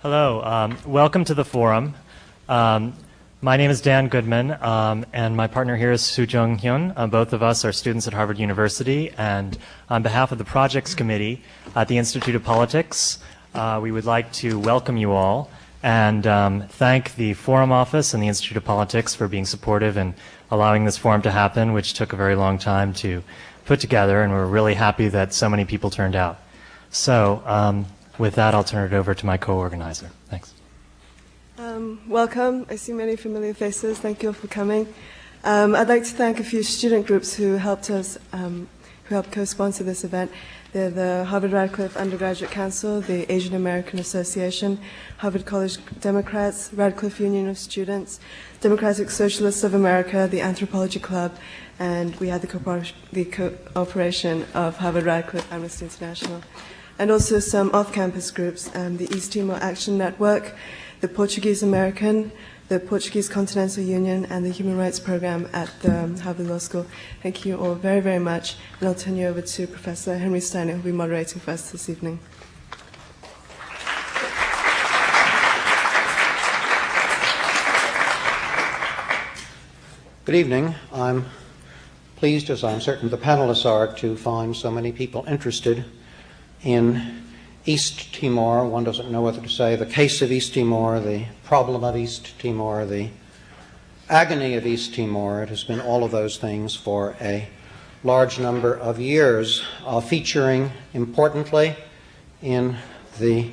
Hello, welcome to the forum. My name is Dan Goodman, and my partner here is Soo-Jung Hyun. Both of us are students at Harvard University, and on behalf of the Projects Committee at the Institute of Politics, we would like to welcome you all and thank the Forum Office and the Institute of Politics for being supportive and allowing this forum to happen, which took a very long time to put together, and we're really happy that so many people turned out. So, with that, I'll turn it over to my co-organizer. Thanks. Welcome. I see many familiar faces. Thank you all for coming. I'd like to thank a few student groups who helped us, who helped co-sponsor this event. They're the Harvard Radcliffe Undergraduate Council, the Asian American Association, Harvard College Democrats, Radcliffe Union of Students, Democratic Socialists of America, the Anthropology Club, and we had the cooperation of Harvard Radcliffe Amnesty International, and also some off-campus groups, the East Timor Action Network, the Portuguese American, the Portuguese Continental Union, and the Human Rights Program at the Harvard Law School. Thank you all very, very much. And I'll turn you over to Professor Henry Steiner, who will be moderating for us this evening. Good evening. I'm pleased, as I'm certain the panelists are, to find so many people interested in East Timor. One doesn't know whether to say the case of East Timor, the problem of East Timor, the agony of East Timor. It has been all of those things for a large number of years, featuring importantly in the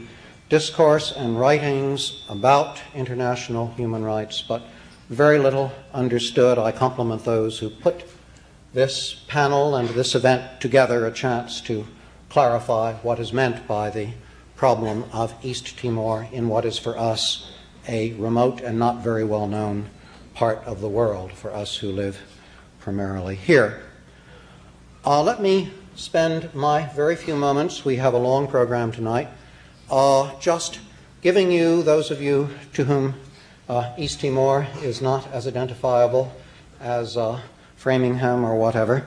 discourse and writings about international human rights, but very little understood. I compliment those who put this panel and this event together, a chance to clarify what is meant by the problem of East Timor in what is for us a remote and not very well known part of the world, for us who live primarily here. Let me spend my very few moments, we have a long program tonight, just giving you, those of you to whom East Timor is not as identifiable as Framingham or whatever,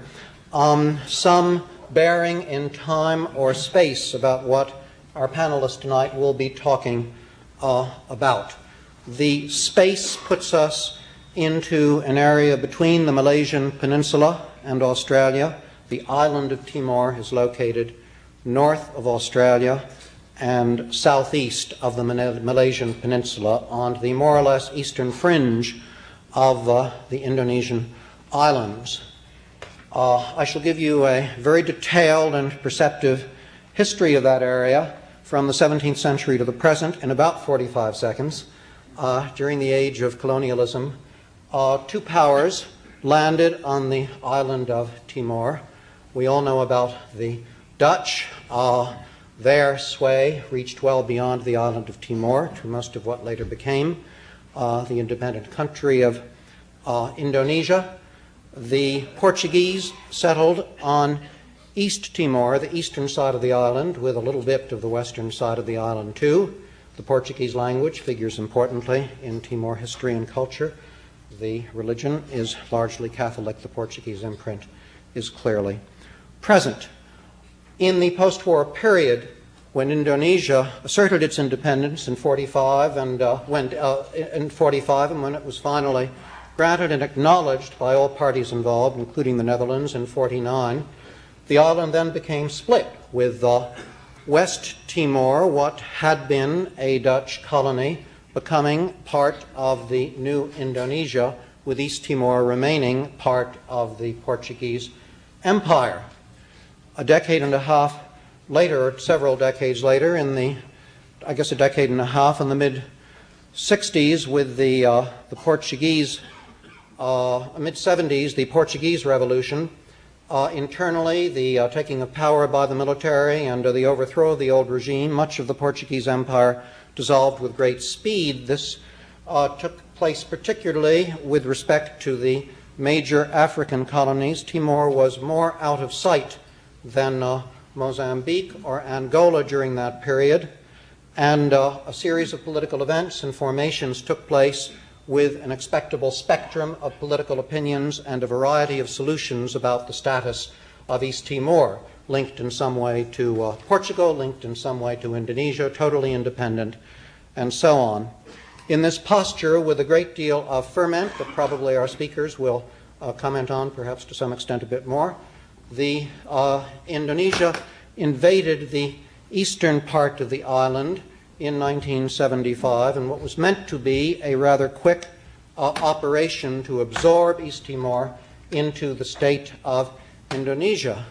some bearing in time or space about what our panelists tonight will be talking about. The space puts us into an area between the Malaysian Peninsula and Australia. The island of Timor is located north of Australia and southeast of the Malaysian Peninsula on the more or less eastern fringe of the Indonesian islands. I shall give you a very detailed and perceptive history of that area from the 17th century to the present in about 45 seconds. During the age of colonialism, two powers landed on the island of Timor. We all know about the Dutch. Their sway reached well beyond the island of Timor to most of what later became the independent country of Indonesia. The Portuguese settled on East Timor, the eastern side of the island, with a little bit of the western side of the island too. The Portuguese language figures importantly in Timor history and culture. The religion is largely Catholic. The Portuguese imprint is clearly present. In the post-war period, when Indonesia asserted its independence in 45 and when it was finally granted and acknowledged by all parties involved, including the Netherlands, in 49, the island then became split, with West Timor, what had been a Dutch colony, becoming part of the new Indonesia, with East Timor remaining part of the Portuguese Empire. A decade and a half later, or several decades later, in the, I guess a decade and a half, in the mid-60s, with the Portuguese mid-70s, the Portuguese Revolution, internally the taking of power by the military and the overthrow of the old regime, much of the Portuguese Empire dissolved with great speed. This took place particularly with respect to the major African colonies. Timor was more out of sight than Mozambique or Angola during that period, and a series of political events and formations took place with an expectable spectrum of political opinions and a variety of solutions about the status of East Timor, linked in some way to Portugal, linked in some way to Indonesia, totally independent, and so on. In this posture, with a great deal of ferment that probably our speakers will comment on, perhaps to some extent a bit more, Indonesia invaded the eastern part of the island in 1975, and what was meant to be a rather quick operation to absorb East Timor into the state of Indonesia.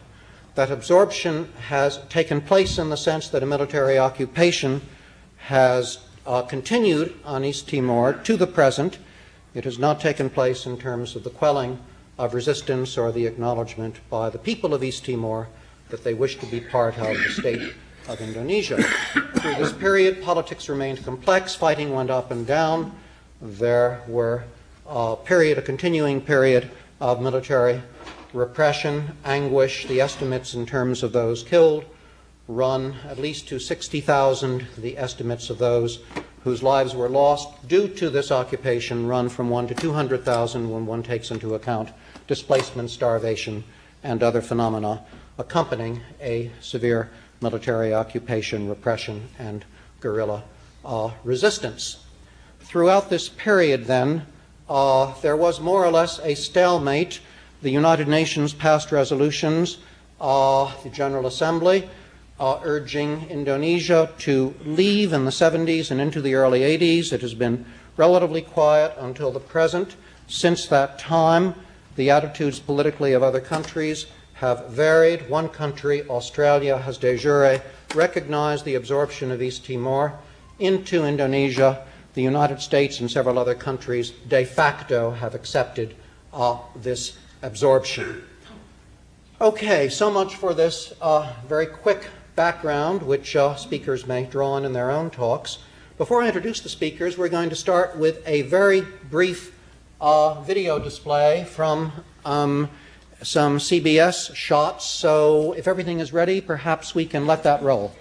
That absorption has taken place in the sense that a military occupation has continued on East Timor to the present. It has not taken place in terms of the quelling of resistance or the acknowledgement by the people of East Timor that they wish to be part of the state of Indonesia. Through this period, politics remained complex, fighting went up and down. There were a continuing period of military repression, anguish. The estimates in terms of those killed run at least to 60,000. The estimates of those whose lives were lost due to this occupation run from 1 to 200,000 when one takes into account displacement, starvation, and other phenomena accompanying a severe military occupation, repression, and guerrilla resistance. Throughout this period, then, there was more or less a stalemate. The United Nations passed resolutions, the General Assembly, urging Indonesia to leave in the 70s and into the early 80s. It has been relatively quiet until the present. Since that time, the attitudes politically of other countries have varied. One country, Australia, has de jure recognized the absorption of East Timor into Indonesia. The United States and several other countries de facto have accepted this absorption. Okay, so much for this very quick background, which speakers may draw on in their own talks. Before I introduce the speakers, we're going to start with a very brief video display from some CBS shots. So if everything is ready, perhaps we can let that roll.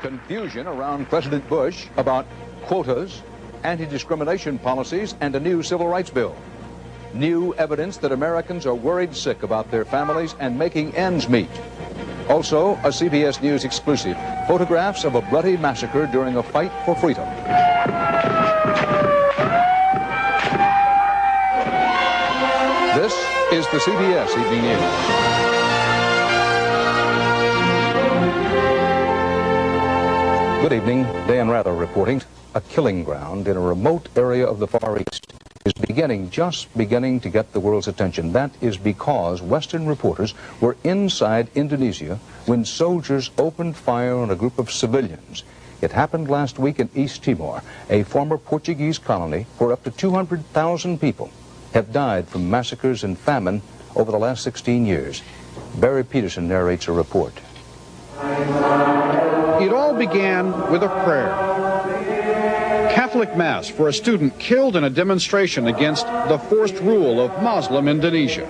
Confusion around President Bush about quotas, anti-discrimination policies, and a new civil rights bill. New evidence that Americans are worried sick about their families and making ends meet. Also, a CBS News exclusive, photographs of a bloody massacre during a fight for freedom. This is the CBS Evening News. Good evening, Dan Rather reporting. A killing ground in a remote area of the Far East is just beginning to get the world's attention. That is because Western reporters were inside Indonesia when soldiers opened fire on a group of civilians. It happened last week in East Timor, a former Portuguese colony where up to 200,000 people have died from massacres and famine over the last 16 years. Barry Peterson narrates a report. It all began with a prayer. Catholic Mass for a student killed in a demonstration against the forced rule of Muslim Indonesia.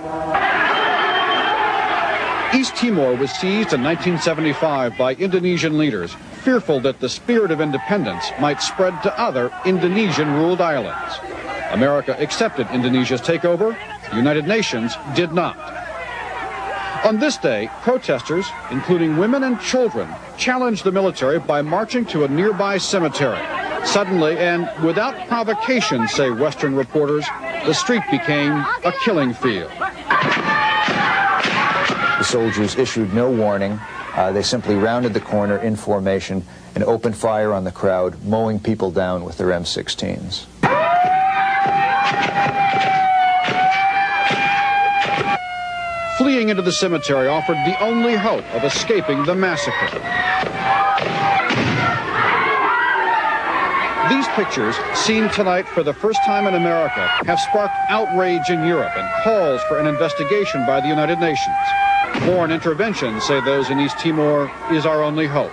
East Timor was seized in 1975 by Indonesian leaders, fearful that the spirit of independence might spread to other Indonesian-ruled islands. America accepted Indonesia's takeover. The United Nations did not. On this day, protesters, including women and children, challenged the military by marching to a nearby cemetery. Suddenly, and without provocation, say Western reporters, the street became a killing field. The soldiers issued no warning. They simply rounded the corner in formation and opened fire on the crowd, mowing people down with their M16s. Fleeing into the cemetery offered the only hope of escaping the massacre. These pictures, seen tonight for the first time in America, have sparked outrage in Europe and calls for an investigation by the United Nations. Foreign intervention, say those in East Timor, is our only hope.